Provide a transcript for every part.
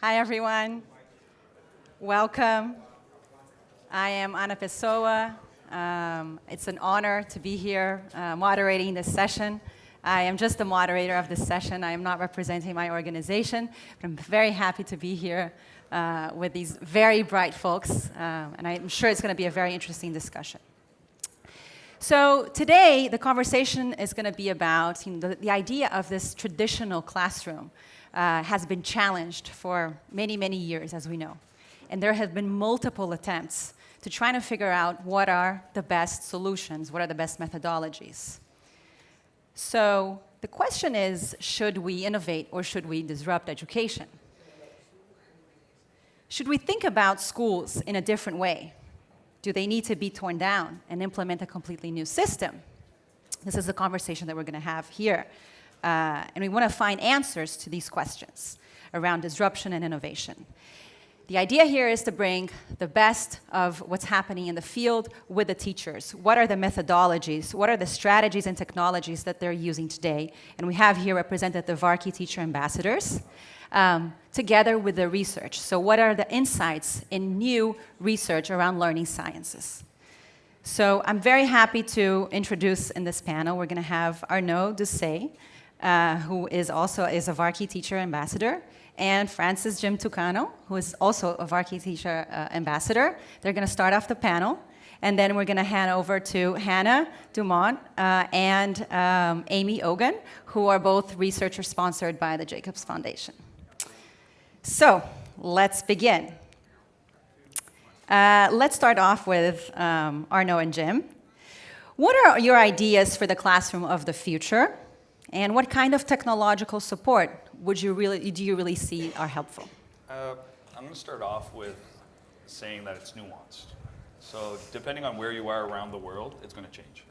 Hi, everyone. Welcome. I am Ana Pessoa. It's an honor to be here moderating this session. I am just the moderator of this session. I am not representing my organization, but I'm very happy to be here with these very bright folks, and I'm sure it's going to be a very interesting discussion. So today, the conversation is going to be about the idea of this traditional classroom has been challenged for many, many years, as we know. And there have been multiple attempts to try to figure out what are the best solutions, what are the best methodologies. So the question is, should we innovate or should we disrupt education? Should we think about schools in a different way? Do they need to be torn down and implement a completely new system? This is the conversation that we're going to have here. And we want to find answers to these questions around disruption and innovation. The idea here is to bring the best of what's happening in the field with the teachers. What are the methodologies? What are the strategies and technologies that they're using today? And we have here represented the Varkey Teacher Ambassadors, together with the research. So what are the insights in new research around learning sciences? So I'm very happy to introduce in this panel, we're going to have Arnaud Doucet, who is also a Varkey Teacher Ambassador, and Francis Jim Tucano, who is also a Varkey Teacher Ambassador. They're going to start off the panel, and then we're going to hand over to Hannah Dumont and Amy Ogan, who are both researchers sponsored by the Jacobs Foundation. So let's begin. Let's start off with Arnaud and Jim. What are your ideas for the classroom of the future? And what kind of technological support do you really see are helpful? I'm going to start off with saying that it's nuanced. So depending on where you are around the world, it's going to change.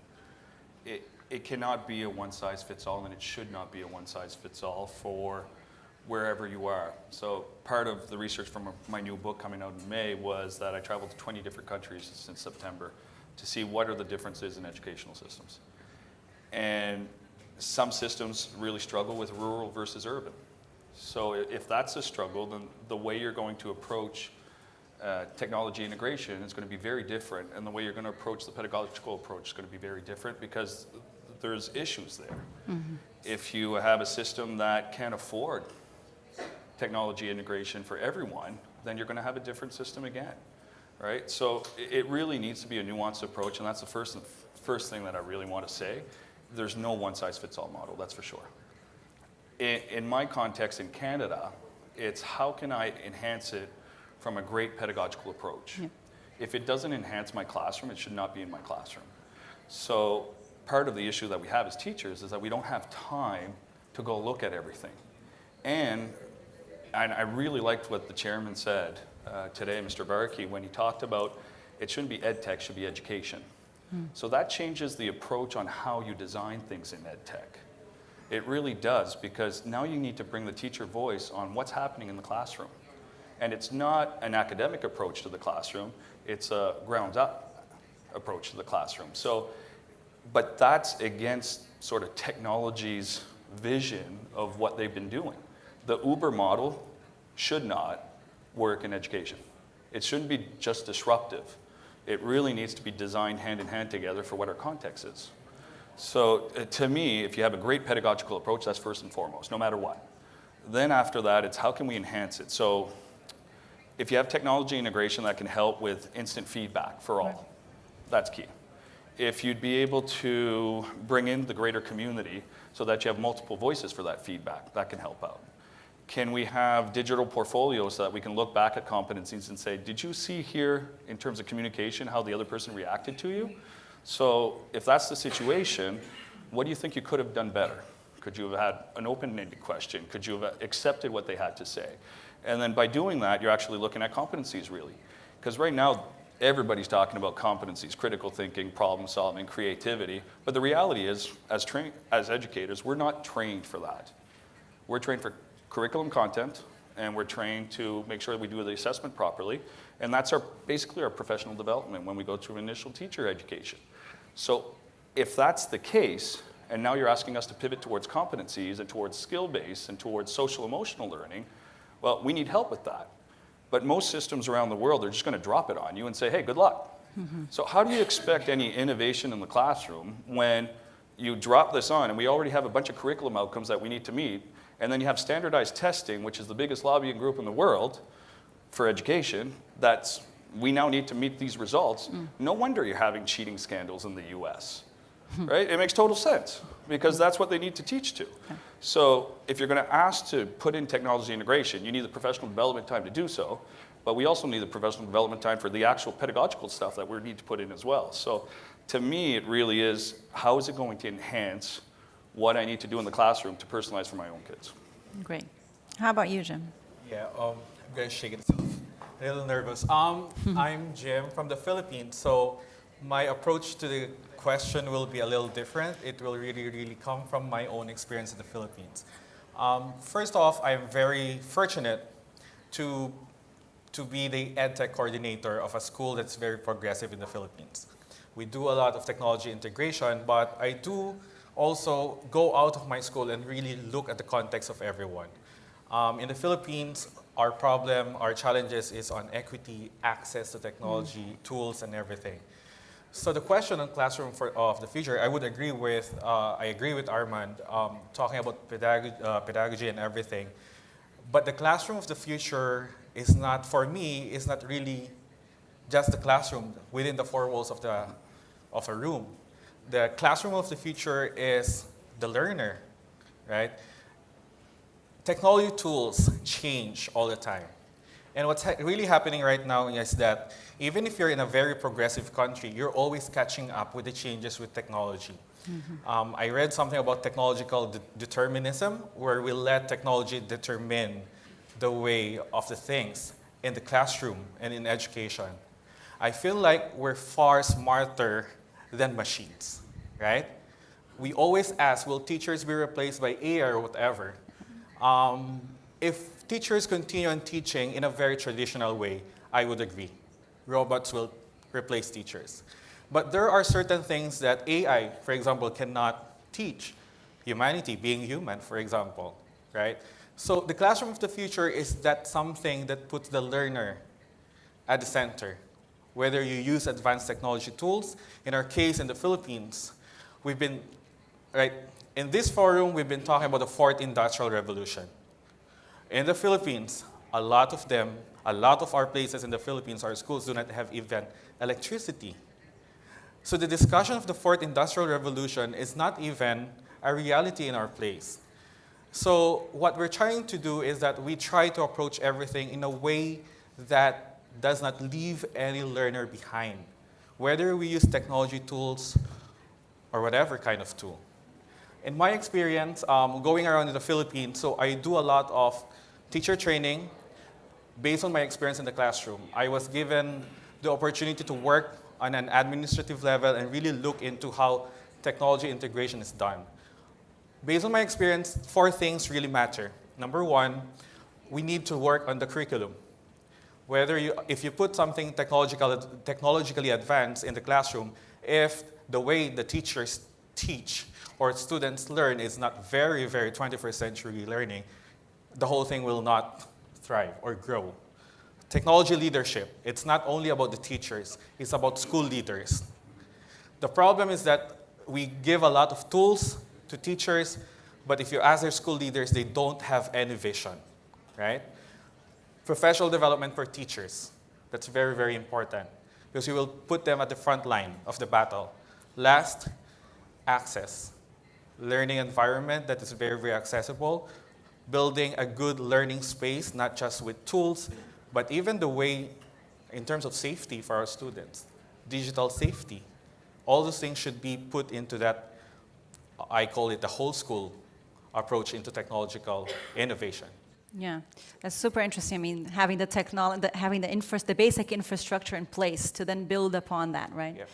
It cannot be a one-size-fits-all, and it should not be a one-size-fits-all for wherever you are. So part of the research from my new book coming out in May was that I traveled to 20 different countries since September to see what are the differences in educational systems. And some systems really struggle with rural versus urban. So if that's a struggle, then the way you're going to approach technology integration is going to be very different, and the way you're going to approach the pedagogical approach is going to be very different because there's issues there. Mm-hmm. If you have a system that can't afford technology integration for everyone, then you're going to have a different system again, right? So it really needs to be a nuanced approach, and that's the first thing that I really want to say. There's no one-size-fits-all model, that's for sure. In my context in Canada, it's how can I enhance it from a great pedagogical approach? Yeah. If it doesn't enhance my classroom, it should not be in my classroom. So part of the issue that we have as teachers is that we don't have time to go look at everything. And I really liked what the chairman said today, Mr. Varkey, when he talked about it shouldn't be ed tech, it should be education. So that changes the approach on how you design things in ed tech. It really does, because now you need to bring the teacher voice on what's happening in the classroom. And it's not an academic approach to the classroom, it's a ground-up approach to the classroom. So, but that's against sort of technology's vision of what they've been doing. The Uber model should not work in education. It shouldn't be just disruptive. It really needs to be designed hand in hand together for what our context is. So to me, if you have a great pedagogical approach, that's first and foremost, no matter what. Then after that, it's how can we enhance it? So if you have technology integration that can help with instant feedback for all, that's key. If you'd be able to bring in the greater community so that you have multiple voices for that feedback, that can help out. Can we have digital portfolios so that we can look back at competencies and say, did you see here in terms of communication how the other person reacted to you? So if that's the situation, what do you think you could have done better? Could you have had an open-ended question? Could you have accepted what they had to say? And then by doing that, you're actually looking at competencies really. Because right now, everybody's talking about competencies, critical thinking, problem solving, creativity. But the reality is, as educators, we're not trained for that. We're trained for curriculum content, and we're trained to make sure that we do the assessment properly. And that's basically our professional development when we go through initial teacher education. So if that's the case, and now you're asking us to pivot towards competencies and towards skill-based and towards social-emotional learning, Well, we need help with that. But most systems around the world are just going to drop it on you and say, hey, good luck. So how do you expect any innovation in the classroom when you drop this on, and we already have a bunch of curriculum outcomes that we need to meet, and then you have standardized testing, which is the biggest lobbying group in the world for education, we now need to meet these results. No wonder you're having cheating scandals in the US, right? It makes total sense, because that's what they need to teach to. So if you're going to ask to put in technology integration, you need the professional development time to do so, but we also need the professional development time for the actual pedagogical stuff that we need to put in as well. So to me, it really is, how is it going to enhance what I need to do in the classroom to personalize for my own kids? Great. How about you, Jim? Yeah, I'm going to shake it off. A little nervous. I'm Jim from the Philippines, so my approach to the question will be a little different. It will really come from my own experience in the Philippines. First off, I'm very fortunate to be the EdTech coordinator of a school that's very progressive in the Philippines. We do a lot of technology integration, but I do also go out of my school and really look at the context of everyone. In the Philippines, our challenges is on equity, access to technology, tools, and everything. So the question on classroom of the future, I would agree with, Armand, talking about pedagogy and everything. But the classroom of the future is not, for me, is not really just the classroom within the four walls of a room. The classroom of the future is the learner, right? Technology tools change all the time. And what's really happening right now is that even if you're in a very progressive country, you're always catching up with the changes with technology. I read something about technological determinism, where we let technology determine the way of the things in the classroom and in education. I feel like we're far smarter than machines, right? We always ask, will teachers be replaced by AI or whatever? If teachers continue on teaching in a very traditional way, I would agree. Robots will replace teachers. But there are certain things that AI, for example, cannot teach. Humanity, being human, for example, right? So the classroom of the future is that something that puts the learner at the center. Whether you use advanced technology tools, in our case in the Philippines, we've been, right, in this forum, we've been talking about the fourth industrial revolution. In the Philippines, a lot of our places in the Philippines, our schools do not have even electricity. So the discussion of the fourth industrial revolution is not even a reality in our place. So what we're trying to do is that we try to approach everything in a way that does not leave any learner behind, whether we use technology tools or whatever kind of tool. In my experience, going around in the Philippines, so I do a lot of teacher training based on my experience in the classroom. I was given the opportunity to work on an administrative level and really look into how technology integration is done. Based on my experience, 4 things really matter. Number 1, we need to work on the curriculum. If you put something technologically advanced in the classroom, if the way the teachers teach or students learn is not very 21st century learning, the whole thing will not thrive or grow. Technology leadership, it's not only about the teachers, it's about school leaders. The problem is that we give a lot of tools to teachers, but if you ask their school leaders, they don't have any vision, right? Professional development for teachers, that's very important, because you will put them at the front line of the battle. Last, access. Learning environment that is very accessible, building a good learning space, not just with tools, but even the way, in terms of safety for our students, digital safety. All those things should be put into that, I call it the whole school approach into technological innovation. Yeah, that's super interesting. I mean, having the technology, having the basic infrastructure in place to then build upon that, right? Yeah.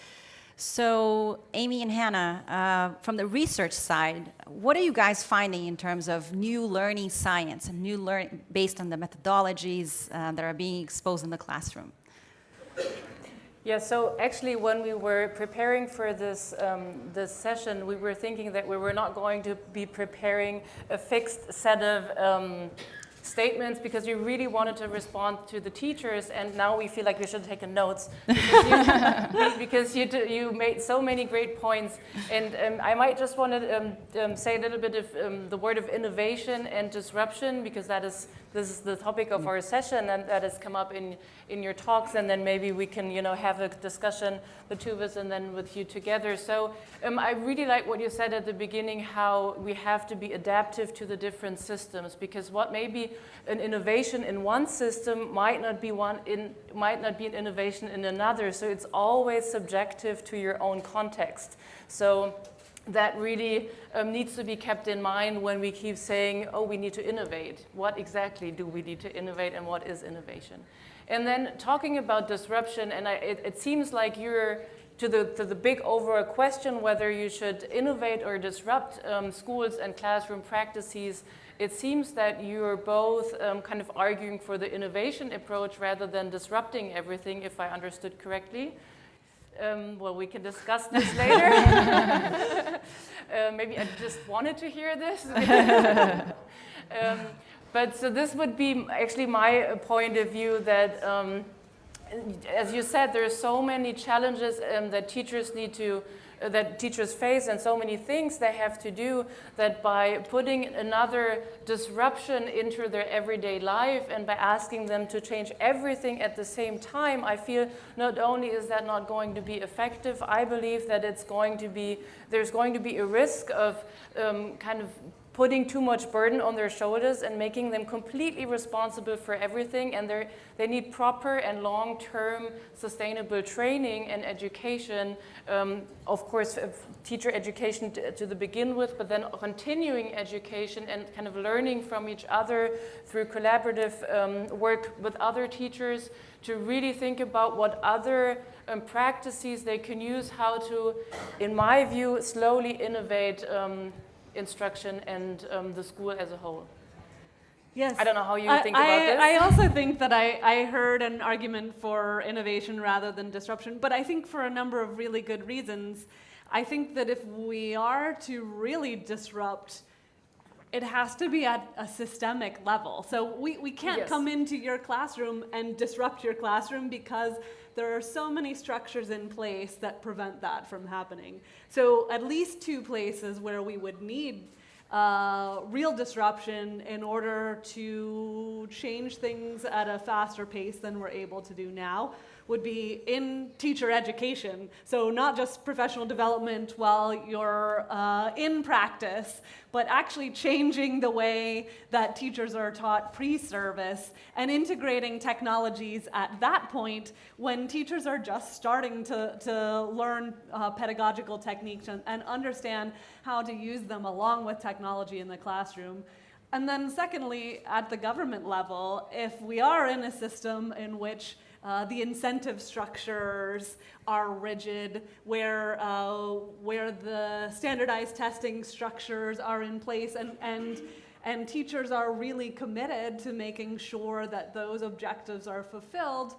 So, Amy and Hannah, from the research side, what are you guys finding in terms of new learning science and new learning based on the methodologies that are being exposed in the classroom? Yeah, so actually when we were preparing for this session, we were thinking that we were not going to be preparing a fixed set of statements because we really wanted to respond to the teachers, and now we feel like we should have taken notes because you made so many great points. And I might just want to say a little bit of the word of innovation and disruption, because this is the topic of our session, and that has come up in your talks, and then maybe we can have a discussion, the two of us, and then with you together. So I really like what you said at the beginning, how we have to be adaptive to the different systems, because what may be an innovation in one system might not be an innovation in another. So it's always subjective to your own context. So that really needs to be kept in mind when we keep saying, oh, we need to innovate. What exactly do we need to innovate, and what is innovation? And then talking about disruption, and it seems like you're to the big overall question whether you should innovate or disrupt schools and classroom practices. It seems that you're both kind of arguing for the innovation approach rather than disrupting everything, if I understood correctly. Well, we can discuss this later. Maybe I just wanted to hear this. But so this would be actually my point of view, that as you said, there are so many challenges that teachers face, and so many things they have to do, that by putting another disruption into their everyday life and by asking them to change everything at the same time, I feel not only is that not going to be effective, I believe that there's going to be a risk of kind of putting too much burden on their shoulders and making them completely responsible for everything. And they need proper and long-term sustainable training and education. Of course, teacher education to the begin with, but then continuing education and kind of learning from each other through collaborative work with other teachers, to really think about what other practices they can use, how to, in my view, slowly innovate instruction and the school as a whole. Yes. I don't know how you think about this. I also think that I heard an argument for innovation rather than disruption, but I think for a number of really good reasons. I think that if we are to really disrupt, it has to be at a systemic level. So we can't come into your classroom and disrupt your classroom, because there are so many structures in place that prevent that from happening. So at least two places where we would need real disruption in order to change things at a faster pace than we're able to do now would be in teacher education. So not just professional development while you're in practice, but actually changing the way that teachers are taught pre-service and integrating technologies at that point when teachers are just starting to learn pedagogical techniques and understand how to use them along with technology in the classroom. And then secondly, at the government level, if we are in a system in which the incentive structures are rigid, where the standardized testing structures are in place, and teachers are really committed to making sure that those objectives are fulfilled,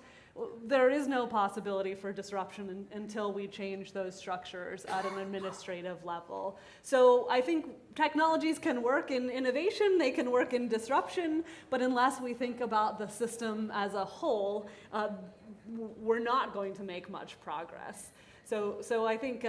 there is no possibility for disruption until we change those structures at an administrative level. So I think technologies can work in innovation, they can work in disruption, but unless we think about the system as a whole, we're not going to make much progress. So I think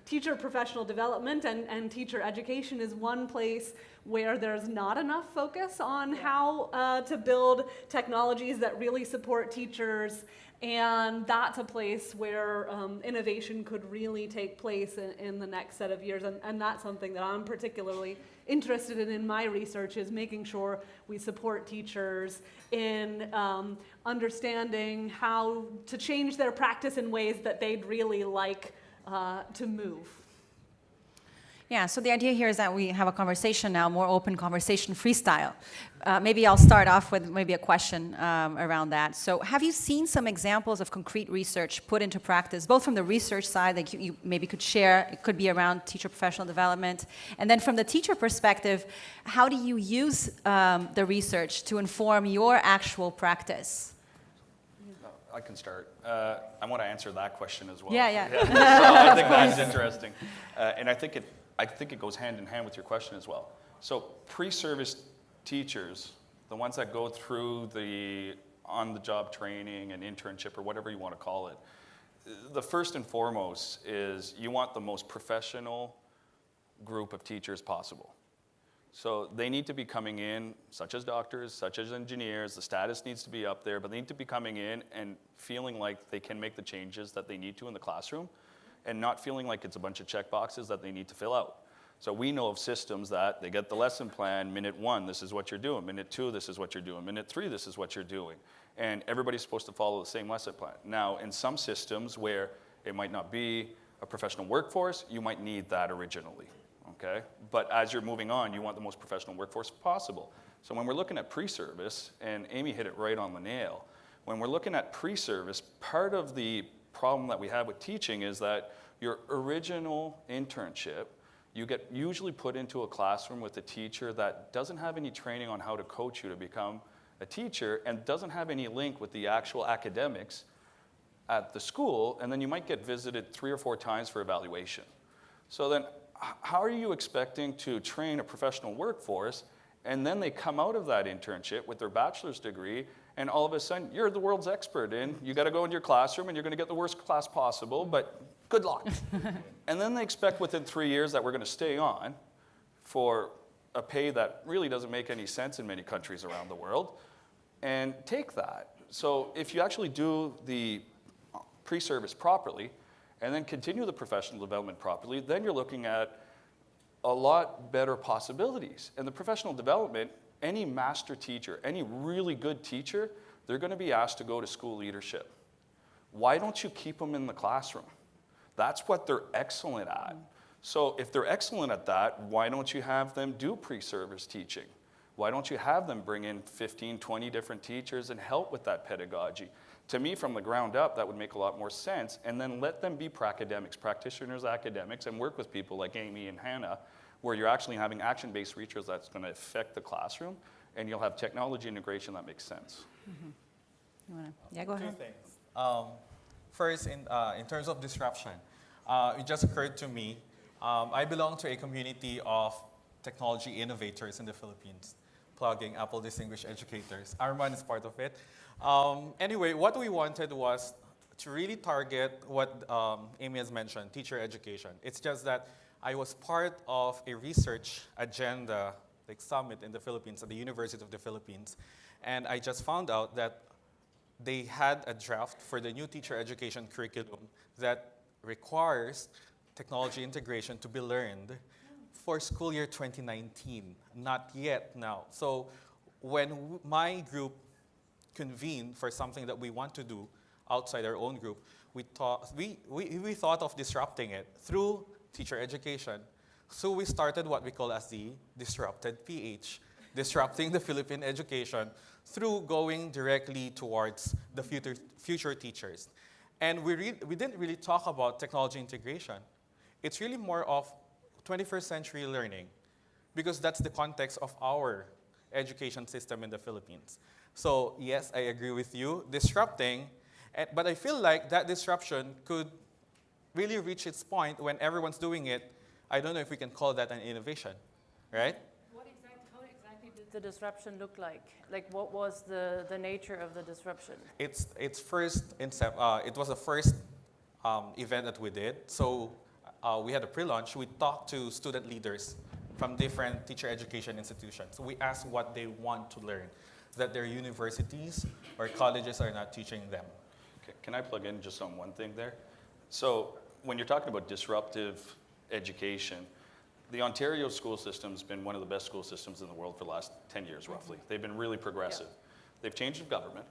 teacher professional development and teacher education is one place where there's not enough focus on how to build technologies that really support teachers, and that's a place where innovation could really take place in the next set of years, and that's something that I'm particularly interested in my research, is making sure we support teachers in understanding how to change their practice in ways that they'd really like to move. Yeah, so the idea here is that we have a conversation now, more open conversation, freestyle. Maybe I'll start off with maybe a question around that. So have you seen some examples of concrete research put into practice, both from the research side that you maybe could share, it could be around teacher professional development, and then from the teacher perspective, how do you use the research to inform your actual practice? I can start. I want to answer that question as well. Yeah. So I think that's interesting. And I think it goes hand in hand with your question as well. So pre-service teachers the ones that go through the on-the-job training and internship or whatever you want to call it, the first and foremost is you want the most professional group of teachers possible. So they need to be coming in, such as doctors, such as engineers, the status needs to be up there, but they need to be coming in and feeling like they can make the changes that they need to in the classroom and not feeling like it's a bunch of check boxes that they need to fill out. So we know of systems that they get the lesson plan, minute 1, this is what you're doing, minute 2, this is what you're doing, minute 3, this is what you're doing. And everybody's supposed to follow the same lesson plan. Now, in some systems where it might not be a professional workforce, you might need that originally, okay? But as you're moving on, you want the most professional workforce possible. So when we're looking at pre-service, and Amy hit it right on the nail, when we're looking at pre-service, part of the problem that we have with teaching is that your original internship, you get usually put into a classroom with a teacher that doesn't have any training on how to coach you to become a teacher and doesn't have any link with the actual academics at the school, and then you might get visited 3 or 4 times for evaluation. So then how are you expecting to train a professional workforce and then they come out of that internship with their bachelor's degree and all of a sudden you're the world's expert and you got to go into your classroom and you're going to get the worst class possible, but good luck. And then they expect within 3 years that we're going to stay on for a pay that really doesn't make any sense in many countries around the world and take that. So if you actually do the pre-service properly and then continue the professional development properly, then you're looking at a lot better possibilities. And the professional development, any master teacher, any really good teacher, they're going to be asked to go to school leadership. Why don't you keep them in the classroom? That's what they're excellent at. So if they're excellent at that, why don't you have them do pre-service teaching? Why don't you have them bring in 15, 20 different teachers and help with that pedagogy? To me, from the ground up, that would make a lot more sense. And then let them be pracademics, practitioners, academics, and work with people like Amy and Hannah, where you're actually having action-based research that's going to affect the classroom, and you'll have technology integration that makes sense. Yeah, go ahead. 2 things. First, in terms of disruption, it just occurred to me, I belong to a community of technology innovators in the Philippines, plugging Apple Distinguished Educators. Arman is part of it. Anyway, what we wanted was to really target what Amy has mentioned, teacher education. It's just that I was part of a research agenda, like summit in the Philippines, at the University of the Philippines, and I just found out that they had a draft for the new teacher education curriculum that requires technology integration to be learned for school year 2019, not yet now. So when my group convened for something that we want to do outside our own group, we thought of disrupting it through teacher education. So we started what we call as the Disrupted PH, disrupting the Philippine education through going directly towards the future teachers. And we didn't really talk about technology integration. It's really more of 21st century learning, because that's the context of our education system in the Philippines. So yes, I agree with you, disrupting, but I feel like that disruption could really reach its point when everyone's doing it. I don't know if we can call that an innovation, right? How exactly did the disruption look like? Like, what was the nature of the disruption? It was the first event that we did. So we had a pre-launch. We talked to student leaders from different teacher education institutions. We asked what they want to learn, that their universities or colleges are not teaching them. Okay, can I plug in just on one thing there? So when you're talking about disruptive education, the Ontario school system's been one of the best school systems in the world for the last 10 years, roughly. They've been really progressive. Yeah. They've changed the government,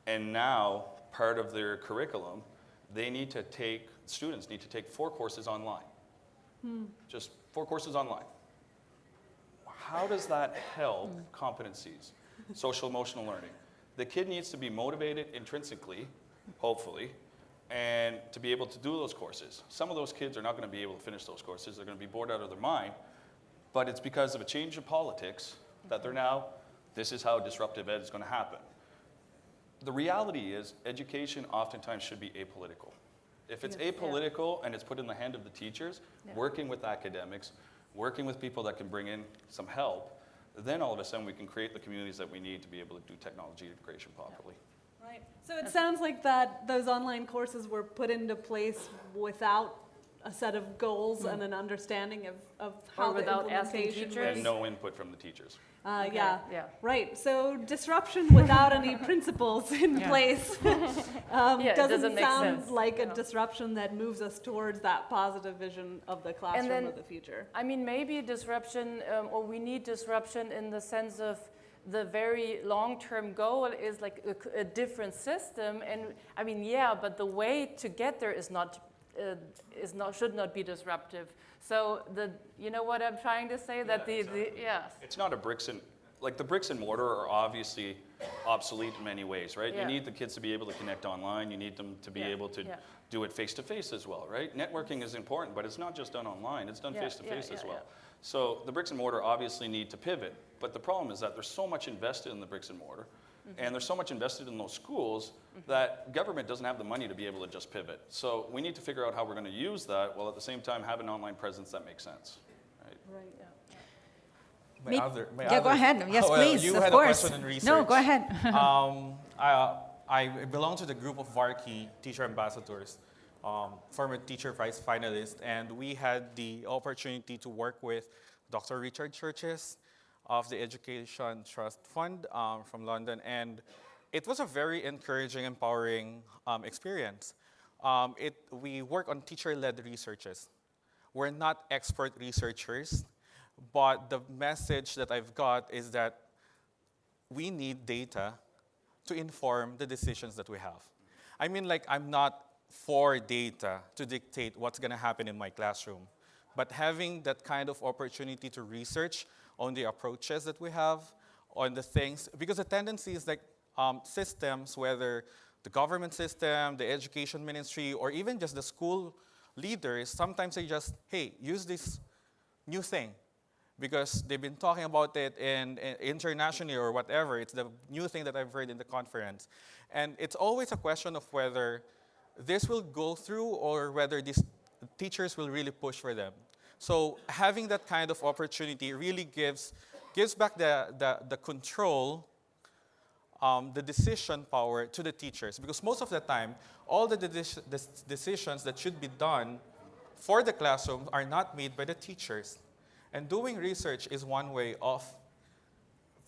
and now part of their curriculum, students need to take 4 courses online. Just 4 courses online. How does that help competencies? Social emotional learning. The kid needs to be motivated intrinsically, hopefully, and to be able to do those courses. Some of those kids are not going to be able to finish those courses. They're going to be bored out of their mind, but it's because of a change of politics that this is how disruptive ed is going to happen. The reality is education oftentimes should be apolitical. If it's apolitical and it's put in the hand of the teachers, working with academics, working with people that can bring in some help, then all of a sudden we can create the communities that we need to be able to do technology integration properly. Right. So it sounds like those online courses were put into place without a set of goals and an understanding of how Or the without asking implementation teachers? And no input from the teachers. Okay, Yeah. yeah. Right. So disruption without any principles in place Yeah, it doesn't doesn't make sound sense. like a disruption that moves us towards that positive vision of the classroom then- of the future. I mean, maybe disruption, or we need disruption in the sense of the very long-term goal is like a different system. And I mean, yeah, but the way to get there should not be disruptive. So you know what I'm trying to say? That yes. It's not the bricks and mortar are obviously obsolete in many ways, right? Yeah. You need the kids to be able to connect online. You need them to be Yeah, able to yeah. do it face-to-face as well, right? Networking is important, but it's not just done online. It's done Yeah, face-to-face yeah, as yeah, well. yeah. So the bricks and mortar obviously need to pivot, but the problem is that there's so much invested in the bricks and mortar, and there's so much invested in those schools that government doesn't have the money to be able to just pivot. So we need to figure out how we're going to use that while at the same time have an online presence that makes sense. Right? Right. Go ahead. Yes, Well, please. you of had course. a question in research. No, go ahead. I belong to the group of VARKI teacher ambassadors, former teacher prize finalists, and we had the opportunity to work with Dr. Richard Churches of the Education Trust Fund from London, and it was a very encouraging, empowering experience. We work on teacher-led researches. We're not expert researchers, but the message that I've got is that we need data to inform the decisions that we have. I mean, like, I'm not for data to dictate what's going to happen in my classroom, but having that kind of opportunity to research on the approaches that we have, on the things, because the tendency is like systems, whether the government system, the education ministry, or even just the school leaders, sometimes they just, hey, use this new thing, because they've been talking about it internationally or whatever. It's the new thing that I've heard in the conference. And it's always a question of whether this will go through or whether these teachers will really push for them. So having that kind of opportunity really gives back the control, the decision power to the teachers. Because most of the time, all the decisions that should be done for the classroom are not made by the teachers. And doing research is one way of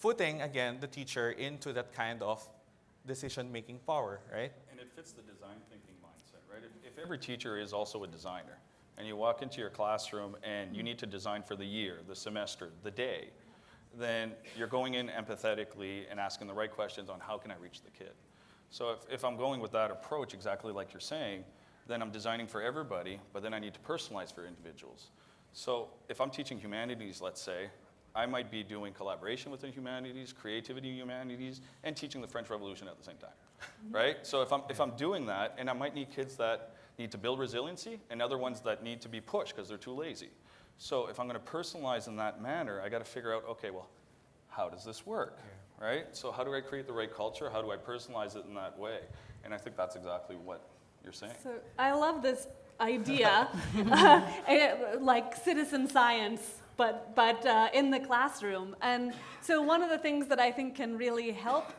putting, again, the teacher into that kind of decision-making power, right? And it fits the design thinking mindset, right? If every teacher is also a designer, and you walk into your classroom and you need to design for the year, the semester, the day, then you're going in empathetically and asking the right questions on how can I reach the kid. So if I'm going with that approach, exactly like you're saying, then I'm designing for everybody, but then I need to personalize for individuals. So if I'm teaching humanities, let's say, I might be doing collaboration within humanities, creativity in humanities, and teaching the French Revolution at the same time, right? So if I'm doing that, and I might need kids that need to build resiliency, and other ones that need to be pushed because they're too lazy. So if I'm going to personalize in that manner, I got to figure out, okay, well, how does this work, right? So how do I create the right culture? How do I personalize it in that way? And I think that's exactly what you're saying. So I love this idea, like citizen science, but in the classroom. And so one of the things that I think can really help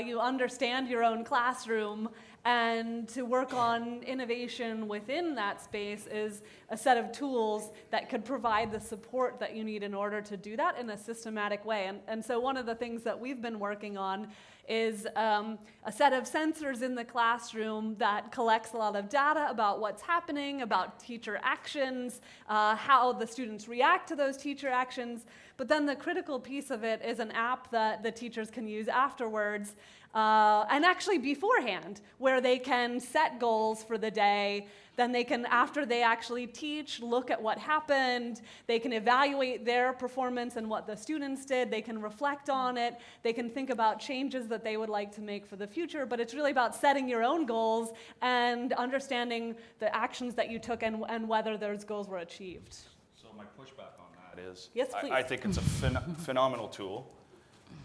you understand your own classroom and to work on innovation within that space is a set of tools that could provide the support that you need in order to do that in a systematic way. And so one of the things that we've been working on is a set of sensors in the classroom that collects a lot of data about what's happening, about teacher actions, how the students react to those teacher actions. But then the critical piece of it is an app that the teachers can use afterwards, and actually beforehand, where they can set goals for the day. Then they can, after they actually teach, look at what happened. They can evaluate their performance and what the students did. They can reflect on it. They can think about changes that they would like to make for the future. But it's really about setting your own goals and understanding the actions that you took and whether those goals were achieved. So my pushback on that is, Yes, please. I think it's a phenomenal tool.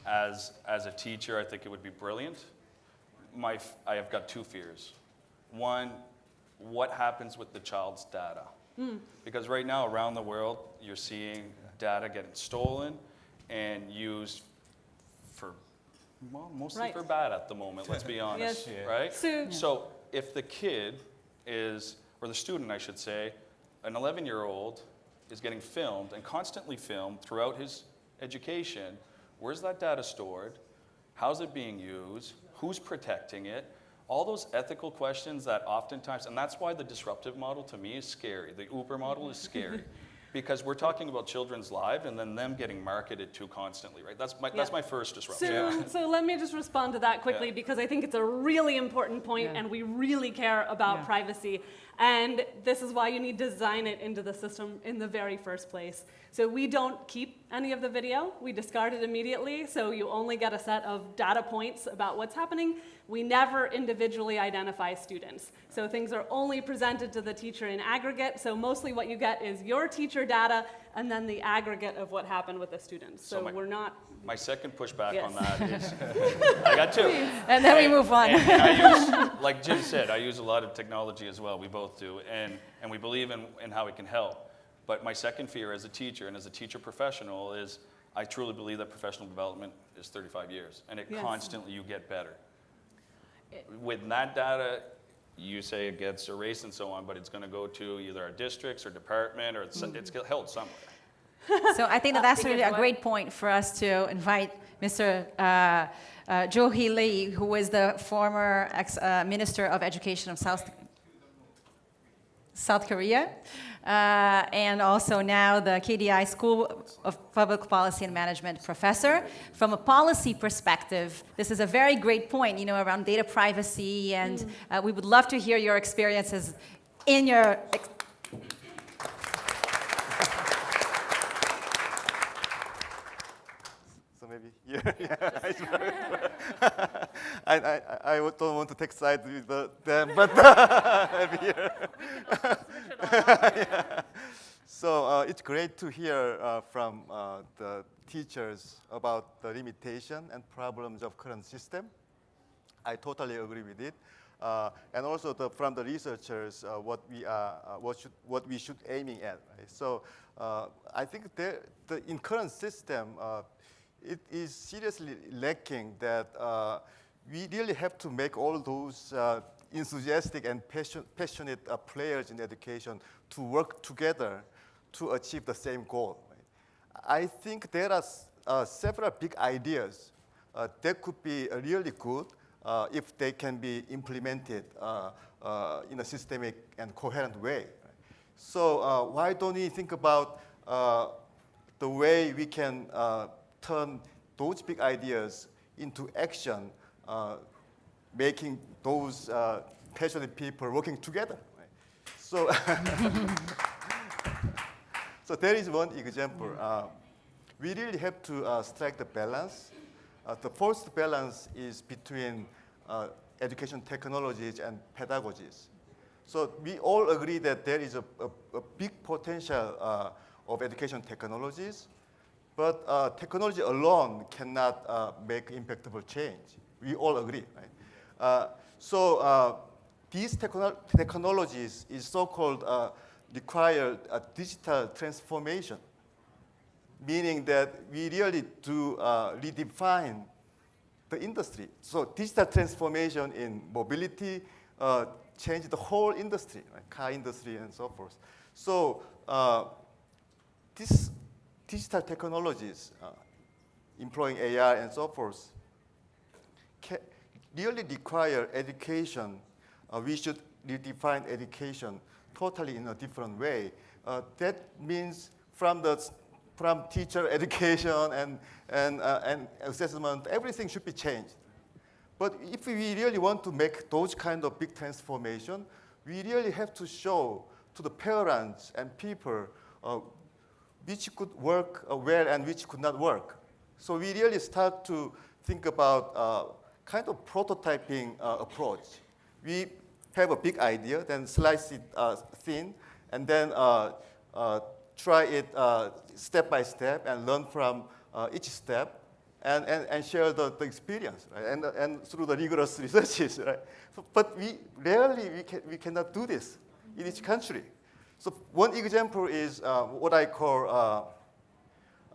As a teacher, I think it would be brilliant. I have got two fears. One, what happens with the child's data? Because right now around the world, you're seeing data getting stolen, and used for, well, mostly Right. for bad at the moment, let's be honest, Yes. right? So- So if the kid is, or the student, I should say, an 11-year-old is getting filmed and constantly filmed throughout his education, where's that data stored? How's it being used? Who's protecting it? All those ethical questions that oftentimes, and that's why the disruptive model to me is scary. The Uber model is scary because we're talking about children's lives and then them getting marketed to constantly, right? That's my first disruption. So let me just respond to that quickly Yeah. because I think it's a really important point and we really care about privacy. And this is why you need to design it into the system in the very first place. So we don't keep any of the video. We discard it immediately. So you only get a set of data points about what's happening. We never individually identify students. So things are only presented to the teacher in aggregate. So mostly what you get is your teacher data and then the aggregate of what happened with the students. So we're not... My second pushback Yes. on that is, I got two. And then we move on. And I use, like Jim said, I use a lot of technology as well. We both do, and we believe in how it can help. But my second fear as a teacher and as a teacher professional is I truly believe that professional development is 35 years, and it constantly, you get better. With that data, you say it gets erased and so on, but it's going to go to either our districts or department, or it's held somewhere. So I think that's Because really a what- great point for us to invite Mr. Jo-hee Lee, who is the former Minister of Education of South Korea, and also now the KDI School of Public Policy and Management professor. From a policy perspective, this is a very great point, around data privacy, and we would love to hear your experiences in your... So maybe, I don't want to take sides with them, but maybe here. Yeah. So it's great to hear from the teachers about the limitation and problems of current system. I totally agree with it. And also from the researchers, what we should aiming at. Right? So I think in current system, it is seriously lacking that we really have to make all those enthusiastic and passionate players in education to work together to achieve the same goal. Right? I think there are several big ideas that could be really good if they can be implemented in a systemic and coherent way. Right? So why don't we think about the way we can turn those big ideas into action, making those passionate people working together. Right? So, so there is one example. We really have to strike the balance. The first balance is between education technologies and pedagogies. So we all agree that there is a big potential of education technologies, but technology alone cannot make impactful change. We all agree, right? So these technologies is so-called require a digital transformation, meaning that we really do redefine the industry. So digital transformation in mobility changed the whole industry, right? Car industry and so forth. So these digital technologies, employing AI and so forth, really require education. We should redefine education totally in a different way. That means from teacher education and assessment, everything should be changed. But if we really want to make those kind of big transformation, we really have to show to the parents and people which could work well and which could not work. So we really start to think about kind of prototyping approach. We have a big idea, then slice it thin, and then try it step by step and learn from each step and share the experience, right? And through the rigorous researches, right? So, but we cannot do this in each country. So one example is what I call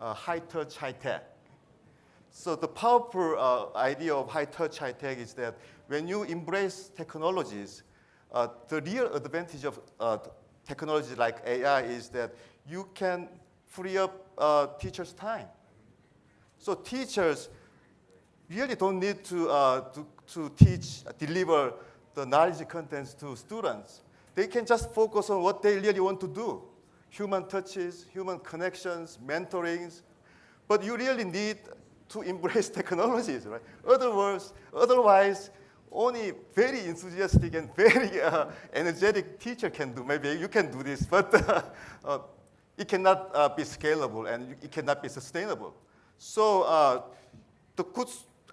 high touch, high tech. So the powerful idea of high touch, high tech is that when you embrace technologies, the real advantage of technology like AI is that you can free up teachers' time. So teachers really don't need to teach, deliver the knowledge contents to students. They can just focus on what they really want to do. Human touches, human connections, mentorings. But you really need to embrace technologies, right? Otherwise, only very enthusiastic and very energetic teacher can do. Maybe you can do this, but it cannot be scalable and it cannot be sustainable. So the good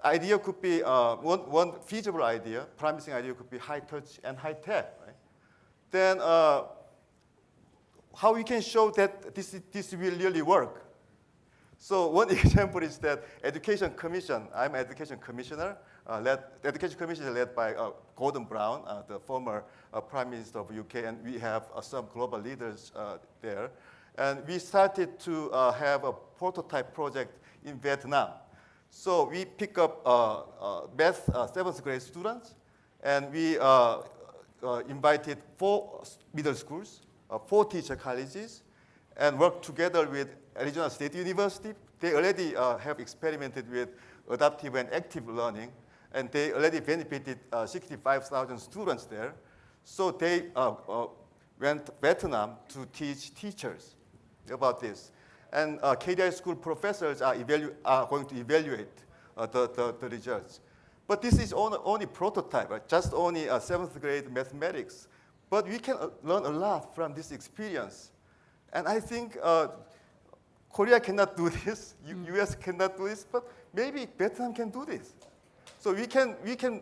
idea could be, one feasible idea, promising idea could be high touch and high tech, right? Then how we can show that this will really work? So one example is that Education Commission, I'm Education Commissioner, the Education Commission is led by Gordon Brown, the former Prime Minister of UK, and we have some global leaders there. And we started to have a prototype project in Vietnam. So we pick up math 7th grade students, and we invited 4 middle schools, 4 teacher colleges, and worked together with Arizona State University. They already have experimented with adaptive and active learning, and they already benefited 65,000 students there. So they went to Vietnam to teach teachers about this. And KDI school professors are going to evaluate the results. But this is only prototype, right? Just only 7th grade mathematics. But we can learn a lot from this experience. And I think Korea cannot do this, US cannot do this, but maybe Vietnam can do this. So we can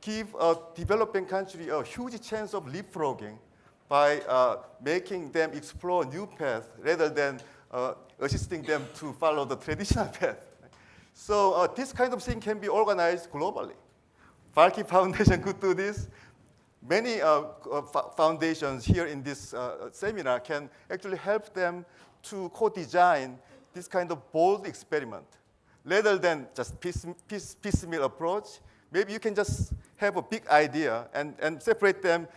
give a developing country a huge chance of leapfrogging by making them explore new paths rather than assisting them to follow the traditional path. So this kind of thing can be organized globally. Valky Foundation could do this. Many foundations here in this seminar can actually help them to co-design this kind of bold experiment. Rather than just piecemeal approach, maybe you can just have a big idea and separate them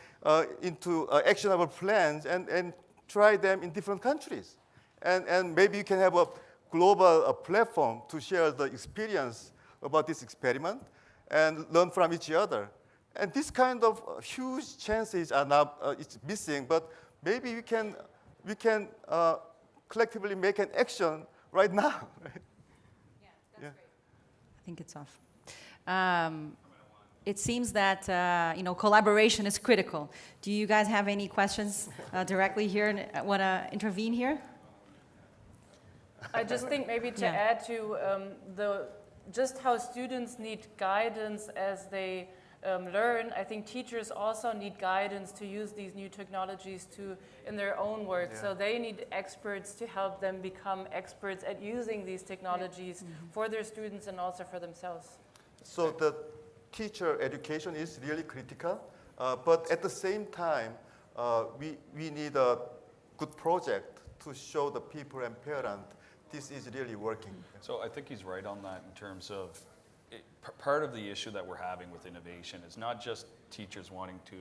into actionable plans and try them in different countries. And maybe you can have a global platform to share the experience about this experiment and learn from each other. And this kind of huge chances are now it's missing, but maybe we can collectively make an action right now. Right? Yeah, that's great. I think it's off. It seems that collaboration is critical. Do you guys have any questions directly here and want to intervene here? I just think maybe to add to just how students need guidance as they learn, I think teachers also need guidance to use these new technologies in their own work. Yeah. So they need experts to help them become experts at using these technologies for their students and also for themselves. So the teacher education is really critical, but at the same time, we need a good project to show the people and parents this is really working. So I think he's right on that in terms of part of the issue that we're having with innovation is not just teachers wanting to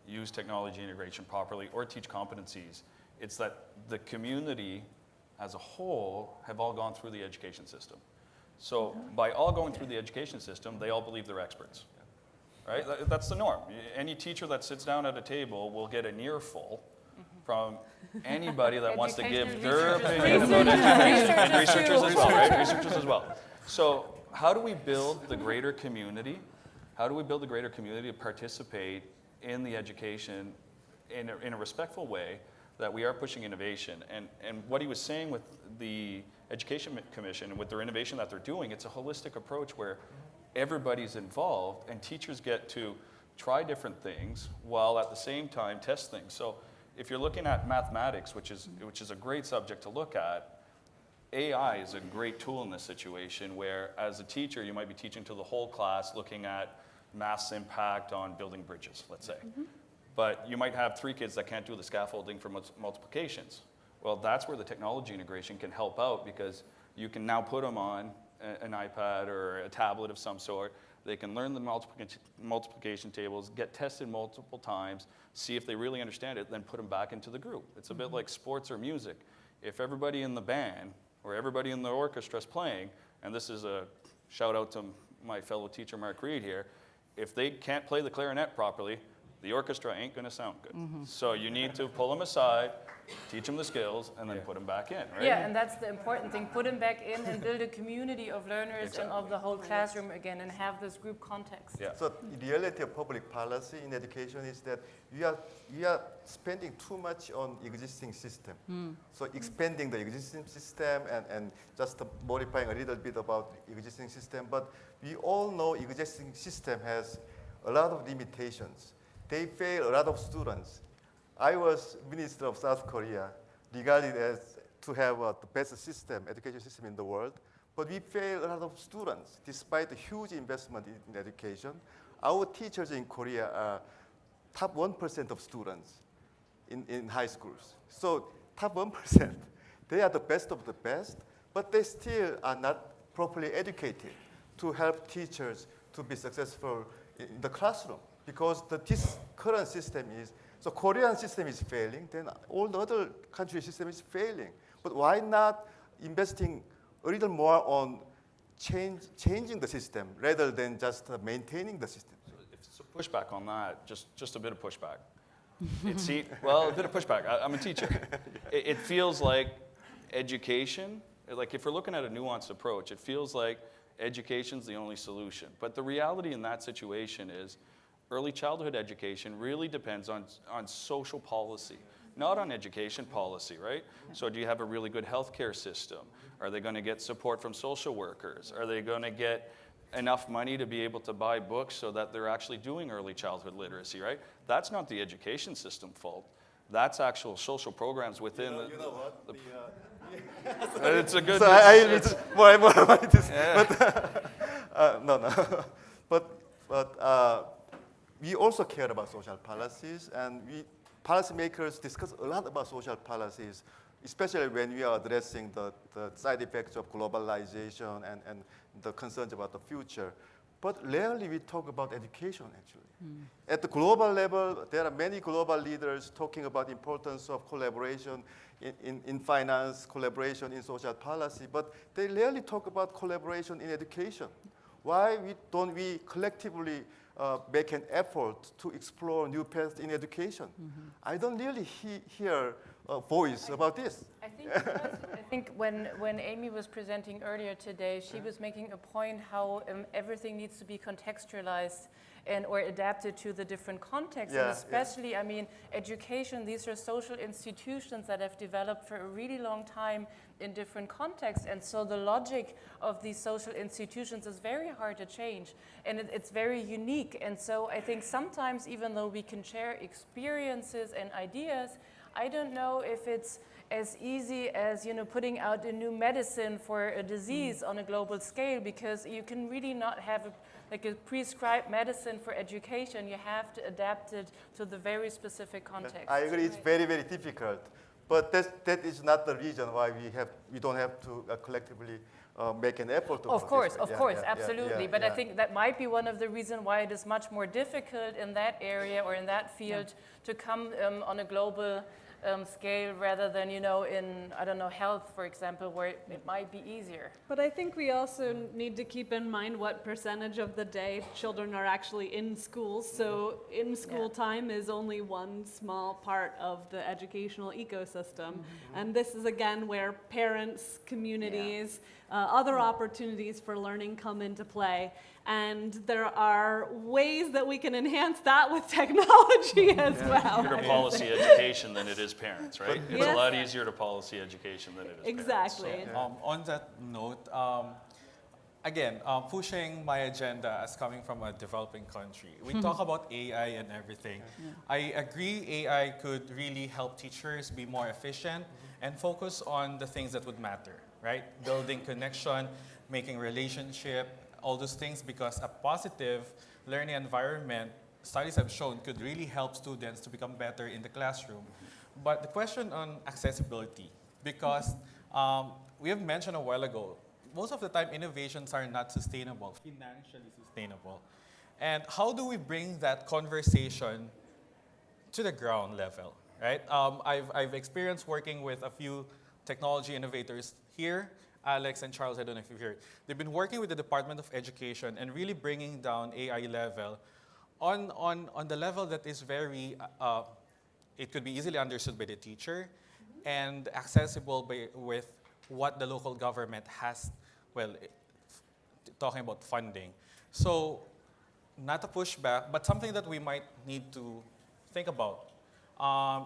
use technology integration properly or teach competencies. It's that the community as a whole have all gone through the education system. So by all going through the education system, they all believe they're experts, right? That's the norm. Any teacher that sits down at a table will get an earful from anybody that wants to give their opinion about education, and researchers as well, right? Researchers as well. So how do we build the greater community? How do we build the greater community to participate in the education in a respectful way that we are pushing innovation? And what he was saying with the Education Commission and with their innovation that they're doing, it's a holistic approach where everybody's involved and teachers get to try different things while at the same time test things. So if you're looking at mathematics, which is a great subject to look at, AI is a great tool in this situation where as a teacher you might be teaching to the whole class looking at math's impact on building bridges, let's say. But you might have 3 kids that can't do the scaffolding for multiplications. Well, that's where the technology integration can help out, because you can now put them on an iPad or a tablet of some sort. They can learn the multiplication tables, get tested multiple times, see if they really understand it, then put them back into the group. It's a bit like sports or music. If everybody in the band or everybody in the orchestra is playing, and this is a shout out to my fellow teacher Mark Reed here, if they can't play the clarinet properly, the orchestra ain't going to sound good. So you need to pull them aside, teach them the skills, and then put them back in, right? Yeah, and that's the important thing. Put them back in and build a community of learners and of the whole classroom again, and have this group context. Yeah. So the reality of public policy in education is that we are spending too much on existing system. So expanding the existing system and just modifying a little bit about existing system. But we all know existing system has a lot of limitations. They fail a lot of students. I was Minister of South Korea, regarded as to have the best system, education system in the world. But we fail a lot of students, despite the huge investment in education. Our teachers in Korea are top 1% of students in high schools. So top 1%, they are the best of the best, but they still are not properly educated to help teachers to be successful in the classroom. Because this current system is, so Korean system is failing, then all the other country system is failing. But why not investing a little more on changing the system rather than just maintaining the system? So pushback on that, just a bit of pushback. A bit of pushback. I'm a teacher. It feels like education, like if we're looking at a nuanced approach, it feels like education's the only solution. But the reality in that situation is early childhood education really depends on social policy, not on education policy, right? So do you have a really good healthcare system? Are they going to get support from social workers? Are they going to get enough money to be able to buy books so that they're actually doing early childhood literacy, right? That's not the education system fault. That's actual social programs within You know what? It's a good... So more about this. Yeah. But, no. But we also care about social policies, and policymakers discuss a lot about social policies, especially when we are addressing the side effects of globalization and the concerns about the future. But rarely we talk about education, actually. At the global level, there are many global leaders talking about the importance of collaboration in finance, collaboration in social policy, but they rarely talk about collaboration in education. Why don't we collectively make an effort to explore new paths in education? I don't really hear a voice about this. I think when Amy was presenting earlier today, she was making a point how everything needs to be contextualized or adapted to the different contexts. Yeah, and especially, I mean, education, these are social institutions that have developed for a really long time in different contexts. And so the logic of these social institutions is very hard to change. And it's very unique. And so I think sometimes, even though we can share experiences and ideas, I don't know if it's as easy as putting out a new medicine for a disease on a global scale, because you can really not have a prescribed medicine for education. You have to adapt it to the very specific context. I agree, it's very, very difficult. But that is not the reason why we don't have to collectively make an effort to Of course, participate. absolutely. But I think that might be one of the reasons why it is much more difficult in that area or in that field to come on a global scale rather than, in, I don't know, health, for example, where it might be easier. But I think we also need to keep in mind what percentage of the day children are actually in schools. So in-school time is only one small part of the educational ecosystem. And this is, again, where parents, communities, other opportunities for learning come into play. And there are ways that we can enhance that with technology as well. Easier to policy education than it is parents, right? It's Yes. a lot easier to policy education than it is Exactly. parents. So. On that note, again, pushing my agenda as coming from a developing country, we talk about AI and everything. I agree AI could really help teachers be more efficient and focus on the things that would matter, right? Building connection, making relationship, all those things, because a positive learning environment, studies have shown, could really help students to become better in the classroom. But the question on accessibility, because we have mentioned a while ago, most of the time innovations are not sustainable, financially sustainable. And how do we bring that conversation to the ground level, right? I've experienced working with a few technology innovators here. Alex and Charles, I don't know if you've heard. They've been working with the Department of Education and really bringing down AI level on the level that is very, it could be easily understood by the teacher and accessible with what the local government has, well, talking about funding. So not a pushback, but something that we might need to think about.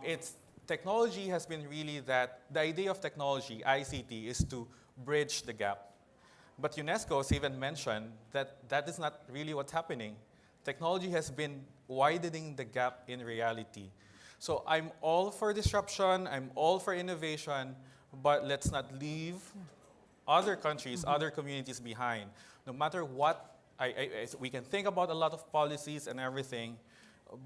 It's technology has been really that, the idea of technology, ICT, is to bridge the gap. But UNESCO has even mentioned that that is not really what's happening. Technology has been widening the gap in reality. So I'm all for disruption, I'm all for innovation, but let's not leave other countries, other communities behind. No matter what, we can think about a lot of policies and everything,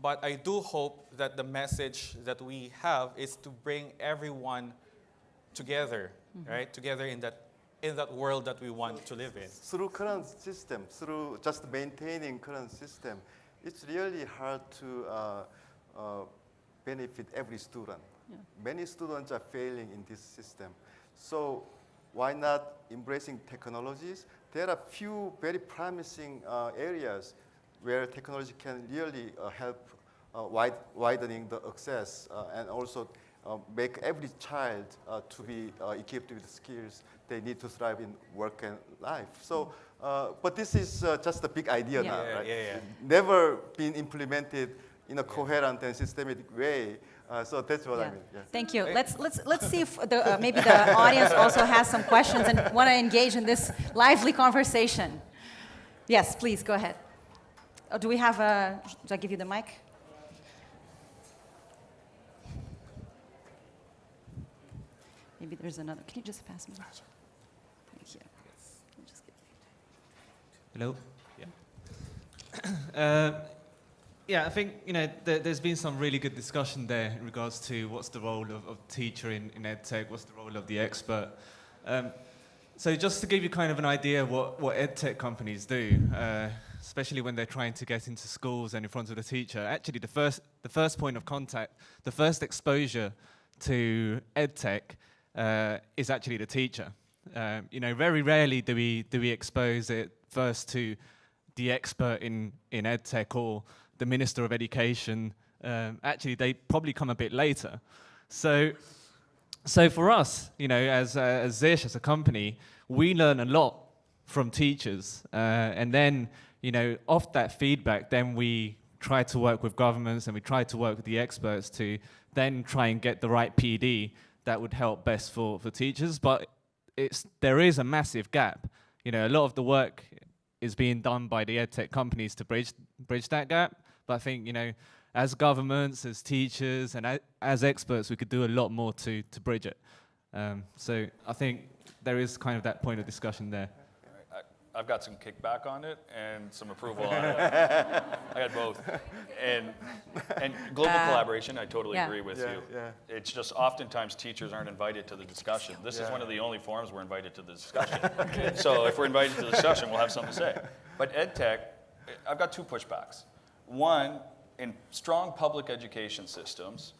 but I do hope that the message that we have is to bring everyone together, right? Together in that world that we want to live in. Through current system, through just maintaining current system, it's really hard to benefit every student. Yeah. Many students are failing in this system. So why not embracing technologies? There are few very promising areas where technology can really help widening the access and also make every child to be equipped with the skills they need to thrive in work and life. So, but this is just a big idea Yeah. now, Yeah, right? yeah. Never been implemented in a coherent and systematic way. So that's what I Yeah. mean. Yes. Thank you. Let's see if maybe the audience also has some questions and want to engage in this lively conversation. Yes, please, go ahead. Oh, do we have a, should I give you the mic? Maybe there's another. Can you just pass me? Thank you. Just give- Hello. Yeah, I think there's been some really good discussion there in regards to what's the role of teacher in EdTech, what's the role of the expert. So just to give you kind of an idea of what EdTech companies do, especially when they're trying to get into schools and in front of the teacher, actually the first point of contact, the first exposure to EdTech is actually the teacher. Very rarely do we expose it first to the expert in EdTech or the Minister of Education. Actually, they probably come a bit later. So for us, as Zish, as a company, we learn a lot from teachers. And then, off that feedback, then we try to work with governments and we try to work with the experts to then try and get the right PD that would help best for teachers. But there is a massive gap. A lot of the work is being done by the EdTech companies to bridge that gap. But I think, as governments, as teachers, and as experts, we could do a lot more to bridge it. So I think there is kind of that point of discussion there. I've got some kickback on it and some approval on it. I got both. And global collaboration, I totally Yeah. agree with Yeah, you. yeah. It's just oftentimes teachers aren't invited to the discussion. This is one of the only forums we're invited to the discussion. So if we're invited to the discussion, we'll have something to say. But EdTech, I've got two pushbacks. One, in strong public education systems,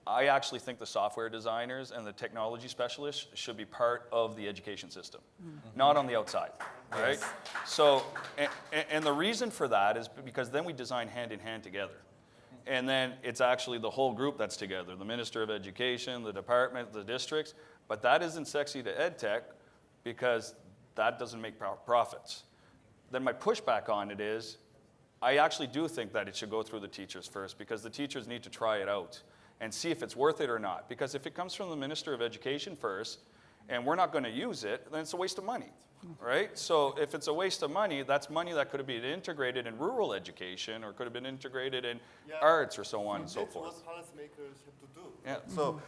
I actually think the software designers and the technology specialists should be part of the education system, not on the outside, right? So, and the reason for that is because then we design hand in hand together. And then it's actually the whole group that's together, the Minister of Education, the department, the districts, but that isn't sexy to EdTech because that doesn't make profits. Then my pushback on it is, I actually do think that it should go through the teachers first because the teachers need to try it out and see if it's worth it or not. Because if it comes from the Minister of Education first, and we're not going to use it, then it's a waste of money, right? So if it's a waste of money, that's money that could have been integrated in rural education or could have been integrated in arts or so on and so forth. That's what policymakers have to do. Yeah. So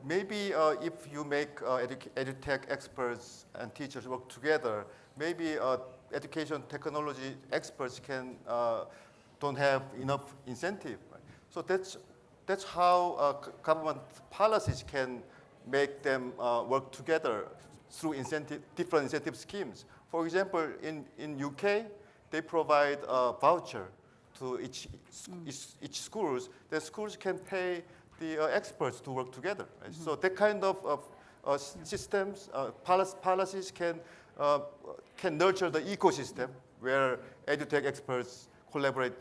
maybe if you make edutech experts and teachers work together, maybe education technology experts don't have enough incentive. Right? So that's that's how government policies can make them work together through different incentive schemes. For example, in UK, they provide a voucher to each schools. The schools can pay the experts to work together. Right? So that kind of systems, policies can nurture the ecosystem where edutech experts collaborate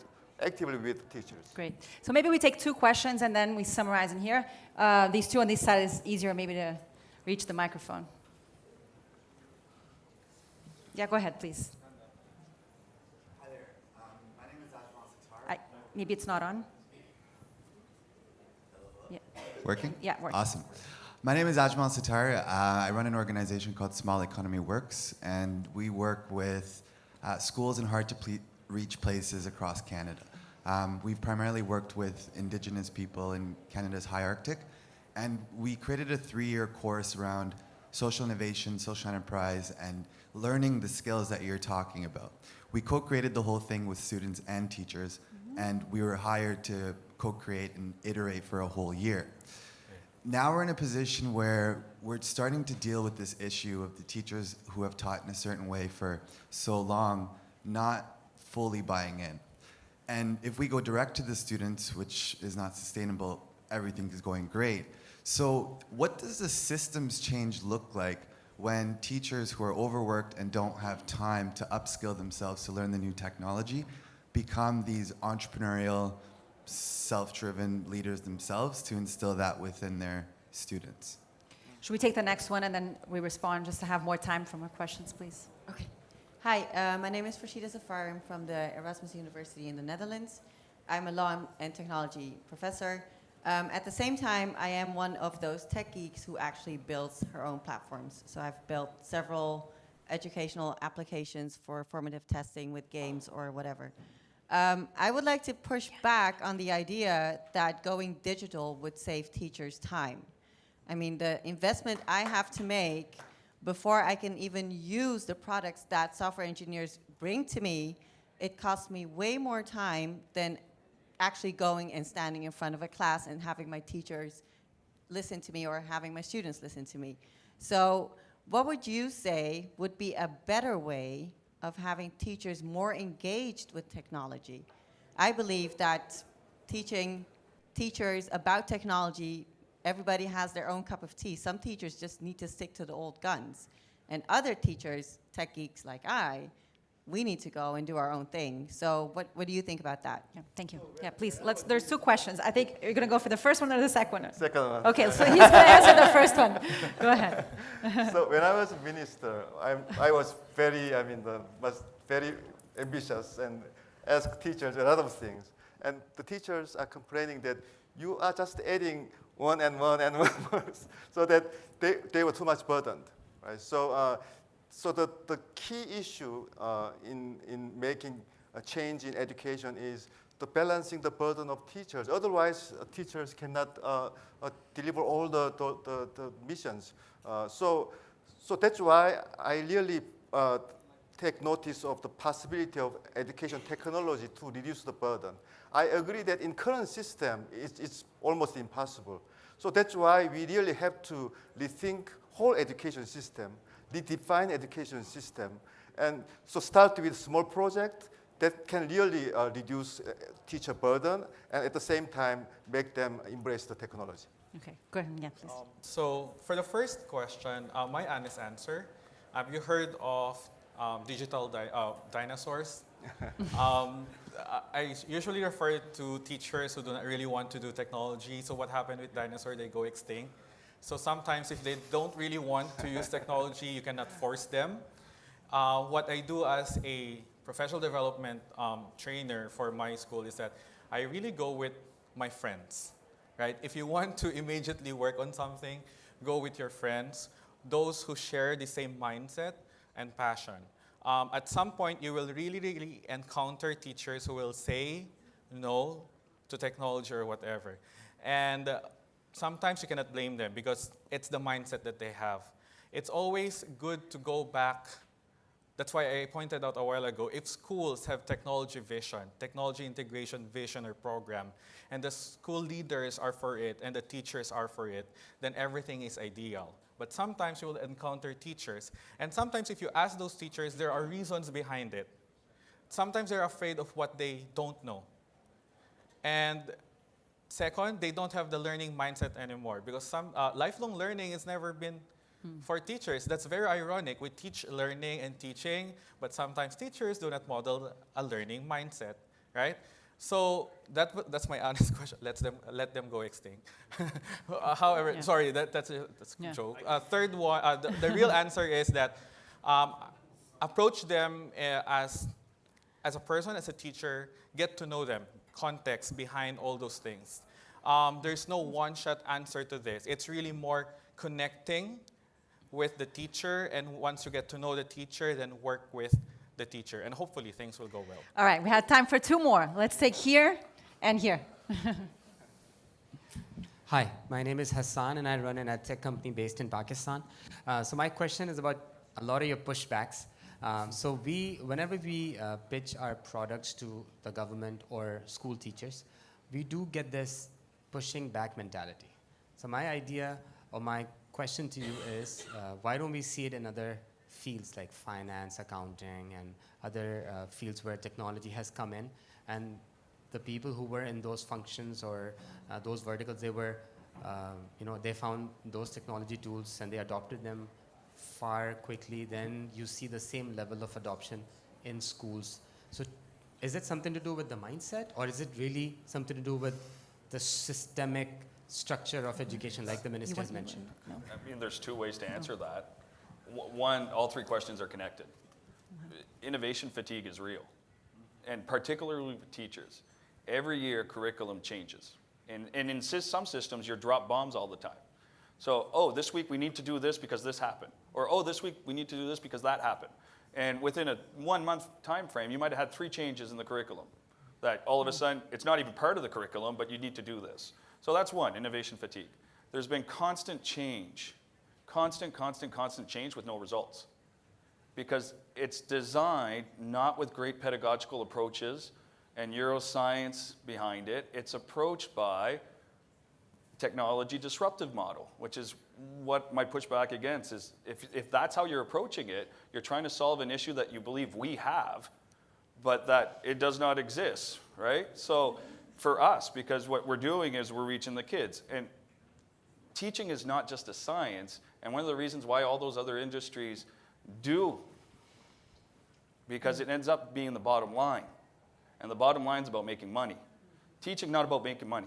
actively with teachers. Great. So maybe we take 2 questions and then we summarize in here. These 2 on this side is easier maybe to reach the microphone. Yeah, go ahead, please. Hi there. My name is Ashmont Satara. Maybe it's not on. Yeah. Working? Yeah, working. Awesome. My name is Ashmont Satara. I run an organization called Small Economy Works, and we work with schools in hard-to-reach places across Canada. We've primarily worked with Indigenous people in Canada's high Arctic, and we created a 3-year course around social innovation, social enterprise, and learning the skills that you're talking about. We co-created the whole thing with students and teachers, and we were hired to co-create and iterate for a whole year. Now we're in a position where we're starting to deal with this issue of the teachers who have taught in a certain way for so long not fully buying in. And if we go direct to the students, which is not sustainable, everything is going great. So what does the systems change look like when teachers who are overworked and don't have time to upskill themselves to learn the new technology become these entrepreneurial, self-driven leaders themselves to instill that within their students? Should we take the next one and then we respond just to have more time for more questions, please? Okay. Hi, my name is Rashida Zafar. I'm from the Erasmus University in the Netherlands. I'm a law and technology professor. At the same time, I am one of those tech geeks who actually builds her own platforms. So I've built several educational applications for formative testing with games or whatever. I would like to push back on the idea that going digital would save teachers time. I mean, the investment I have to make before I can even use the products that software engineers bring to me, it costs me way more time than actually going and standing in front of a class and having my teachers listen to me or having my students listen to me. So what would you say would be a better way of having teachers more engaged with technology? I believe that teaching teachers about technology, everybody has their own cup of tea. Some teachers just need to stick to the old guns. And other teachers, tech geeks like we need to go and do our own thing. So what do you think about that? Yeah, thank you. Yeah, please, there's 2 questions. I think you're going to go for the first one or the second one? Second one. Okay, so he's going to answer the first one. Go ahead. So when I was a minister, I was very ambitious and asked teachers a lot of things. And the teachers are complaining that you are just adding one and one and one so that they were too much burdened. Right? So the key issue in making a change in education is the balancing the burden of teachers. Otherwise, teachers cannot deliver all the missions. So that's why I really take notice of the possibility of education technology to reduce the burden. I agree that in current system, it's almost impossible. So that's why we really have to rethink whole education system, redefine education system, and so start with small project that can really reduce teacher burden and at the same time make them embrace the technology. Okay, go ahead. Yeah, please. So for the first question, my honest answer, have you heard of digital dinosaurs? I usually refer to teachers who do not really want to do technology. So what happened with dinosaurs? They go extinct. So sometimes if they don't really want to use technology, you cannot force them. What I do as a professional development trainer for my school is that I really go with my friends, right? If you want to immediately work on something, go with your friends, those who share the same mindset and passion. At some point, you will really encounter teachers who will say no to technology or whatever. And sometimes you cannot blame them because it's the mindset that they have. It's always good to go back That's why I pointed out a while ago, if schools have technology vision, technology integration vision or program, and the school leaders are for it and the teachers are for it, then everything is ideal. But sometimes you will encounter teachers, and sometimes if you ask those teachers, there are reasons behind it. Sometimes they're afraid of what they don't know. And second, they don't have the learning mindset anymore, because some lifelong learning has never been for teachers. That's very ironic. We teach learning and teaching, but sometimes teachers do not model a learning mindset, right? So that's my honest question. Let them go extinct. However, Yeah. sorry, that's a Yeah. joke. Third one, the real answer is that approach them as a person, as a teacher, get to know them, context behind all those things. There's no one-shot answer to this. It's really more connecting with the teacher, and once you get to know the teacher, then work with the teacher, and hopefully things will go well. All right, we have time for two more. Let's take here and here. Hi, my name is Hassan, and I run an edtech company based in Pakistan. So my question is about a lot of your pushbacks. So whenever we pitch our products to the government or school teachers, we do get this pushing back mentality. So my idea or my question to you is, why don't we see it in other fields like finance, accounting, and other fields where technology has come in, and the people who were in those functions or those verticals, they were, they found those technology tools and they adopted them far quickly. Then you see the same level of adoption in schools. So is it something to do with the mindset, or is it really something to do with the systemic structure of education, like the minister has mentioned? No. I mean, there's two ways to answer that. One, all three questions are connected. Innovation fatigue is real, and particularly with teachers. Every year, curriculum changes. And in some systems, you're drop bombs all the time. So, oh, this week we need to do this because this happened. Or, oh, this week we need to do this because that happened. And within a 1 month time frame, you might have had 3 changes in the curriculum. That all of a sudden, it's not even part of the curriculum, but you need to do this. So that's one, innovation fatigue. There's been constant change, constant change with no results. Because it's designed not with great pedagogical approaches and neuroscience behind it. It's approached by technology disruptive model, which is what my pushback against is, if that's how you're approaching it, you're trying to solve an issue that you believe we have, but that it does not exist, right? So for us, because what we're doing is we're reaching the kids. And teaching is not just a science, and one of the reasons why all those other industries do, because it ends up being the bottom line. And the bottom line is about making money. Teaching not about making money.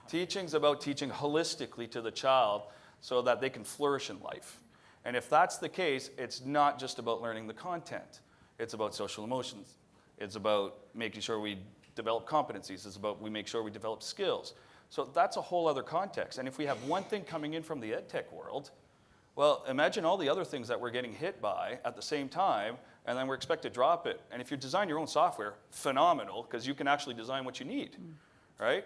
Teaching's about teaching holistically to the child so that they can flourish in life. And if that's the case, it's not just about learning the content. It's about social emotions. It's about making sure we develop competencies. It's about we make sure we develop skills. So that's a whole other context. And if we have one thing coming in from the ed tech world, well, imagine all the other things that we're getting hit by at the same time, and then we're expected to drop it. And if you design your own software, phenomenal, because you can actually design what you need, right?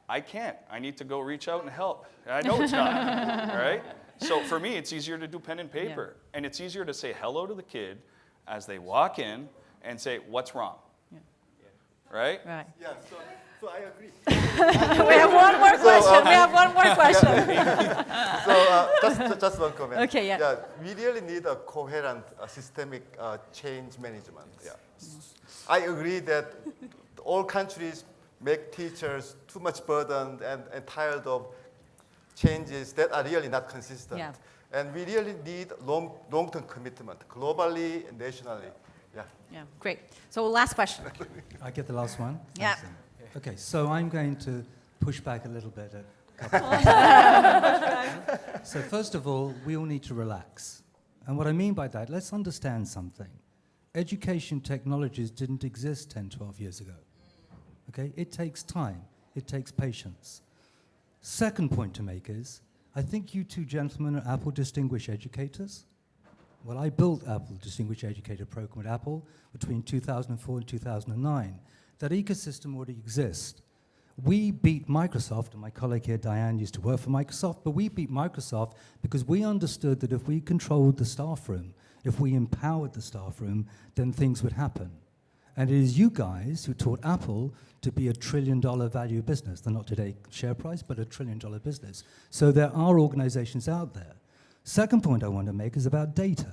I can't. I need to go reach out and help. And I know it's not, right? So for me, it's easier to do pen and paper. Yeah. And it's easier to say hello to the kid as they walk in and say, what's wrong? Yeah. Right? Right. Yeah, so I agree. We have one more question. We have one more question. So just one comment. Okay, yeah. Yeah, we really need a coherent systemic change management. Yeah. I agree that all countries make teachers too much burdened and tired of changes that are really not consistent. Yeah. And we really need long-term commitment, globally and nationally. Yeah. Yeah, great. So last question. I get the last one? Yeah. Thanks. Okay, so I'm going to push back a little bit at a couple of things. So first of all, we all need to relax. And what I mean by that, let's understand something. Education technologies didn't exist 10, 12 years ago. Okay, it takes time, it takes patience. Second point to make is, I think you two gentlemen are Apple Distinguished Educators. Well, I built Apple Distinguished Educator program at Apple between 2004 and 2009. That ecosystem already exists. We beat Microsoft, and my colleague here, Diane, used to work for Microsoft, but we beat Microsoft because we understood that if we controlled the staff room, if we empowered the staff room, then things would happen. And it is you guys who taught Apple to be a $1 trillion value business. They're not today share price, but a $1 trillion business. So there are organizations out there. Second point I want to make is about data.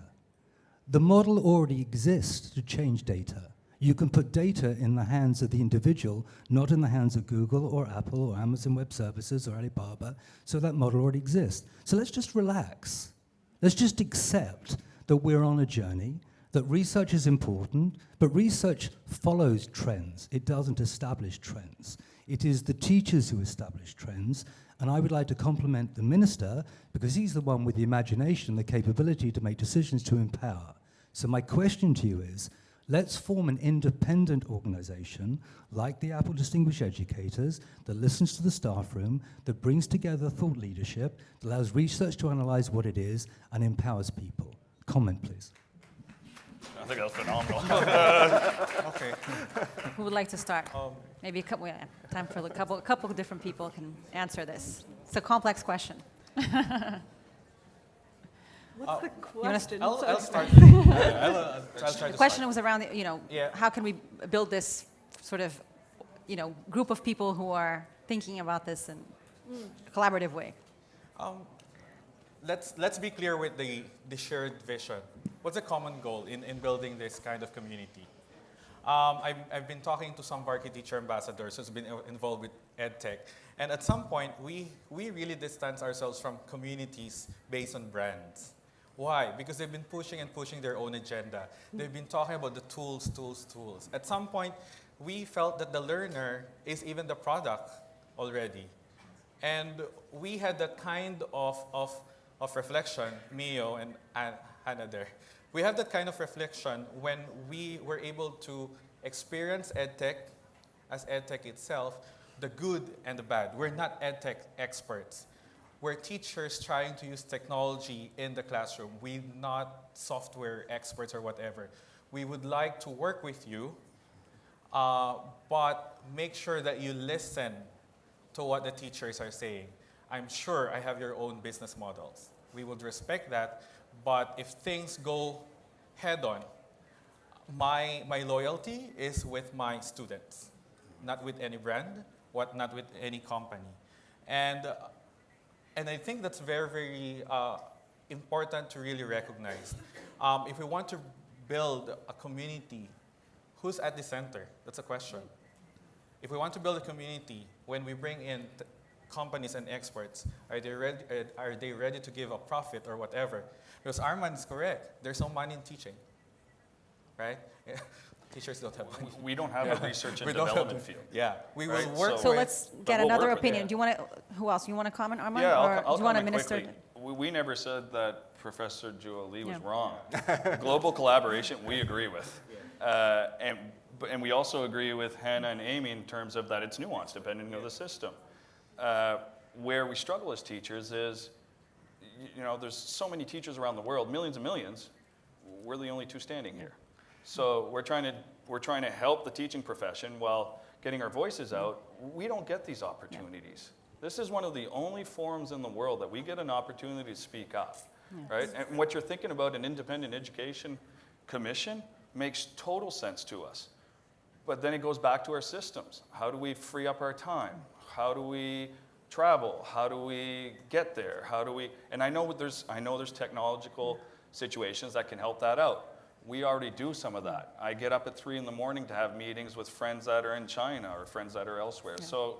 The model already exists to change data. You can put data in the hands of the individual, not in the hands of Google or Apple or Amazon Web Services or Alibaba. So that model already exists. So let's just relax. Let's just accept that we're on a journey, that research is important, but research follows trends. It doesn't establish trends. It is the teachers who establish trends, and I would like to compliment the minister because he's the one with the imagination, the capability to make decisions to empower. So my question to you is, let's form an independent organization like the Apple Distinguished Educators that listens to the staff room, that brings together thought leadership, that allows research to analyze what it is, and empowers people. Comment, please. I think that was phenomenal. Okay. Who would like to start? Maybe a couple. Yeah, time for a couple of different people can answer this. It's a complex question. What's the question? I'll start. I'll try The to question start. was around, Yeah. how can we build this sort of, group of people who are thinking about this in a collaborative way? Let's be clear with the shared vision. What's the common goal in building this kind of community? I've been talking to some of our teacher ambassadors who's been involved with EdTech, and at some point we really distance ourselves from communities based on brands. Why? Because they've been pushing and pushing their own agenda. They've been talking about the tools. At some point, we felt that the learner is even the product already. And we had that kind of reflection, Mio and Hannah there. We have that kind of reflection when we were able to experience EdTech as EdTech itself, the good and the bad. We're not EdTech experts. We're teachers trying to use technology in the classroom. We're not software experts or whatever. We would like to work with you, but make sure that you listen to what the teachers are saying. I'm sure I have your own business models. We would respect that, but if things go head on, my loyalty is with my students, not with any brand, not with any company. And I think that's very, very important to really recognize. If we want to build a community, who's at the center? That's a question. If we want to build a community, when we bring in companies and experts, are they ready to give a profit or whatever? Because Arman is correct. There's no money in teaching, right? Teachers don't have money. We don't have a research and development field. Yeah, we will Right, work So with. let's get we'll another work with- opinion. yeah. Do you want to? Who else? You want to comment, Arman? Yeah, or I'll do you want to comment minister? quickly. We never said that Professor Jewel Lee was Yeah. wrong. Global collaboration, we agree with. And we also agree with Hannah and Amy in terms of that it's nuanced depending on the system. Where we struggle as teachers is, there's so many teachers around the world, millions and millions. We're the only two standing here. So we're trying to help the teaching profession while getting our voices out. We don't get these opportunities. This is one of the only forums in the world that we get an opportunity to speak up, right? And what you're thinking about, an independent education commission, makes total sense to us. But then it goes back to our systems. How do we free up our time? How do we travel? How do we get there? And I know there's technological situations that can help that out. We already do some of that. I get up at 3 in the morning to have meetings with friends that are in China or friends that are elsewhere. Yeah. So,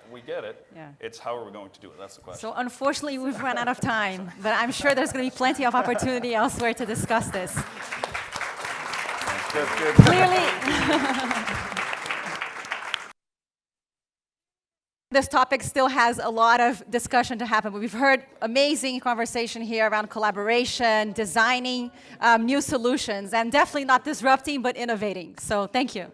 we get it. Yeah. It's how are we going to do it? That's the question. So unfortunately, we've run out of time, but I'm sure there's going to be plenty of opportunity elsewhere to discuss this. Good. Clearly, this topic still has a lot of discussion to happen, but we've heard amazing conversation here around collaboration, designing new solutions, and definitely not disrupting, but innovating. So thank you.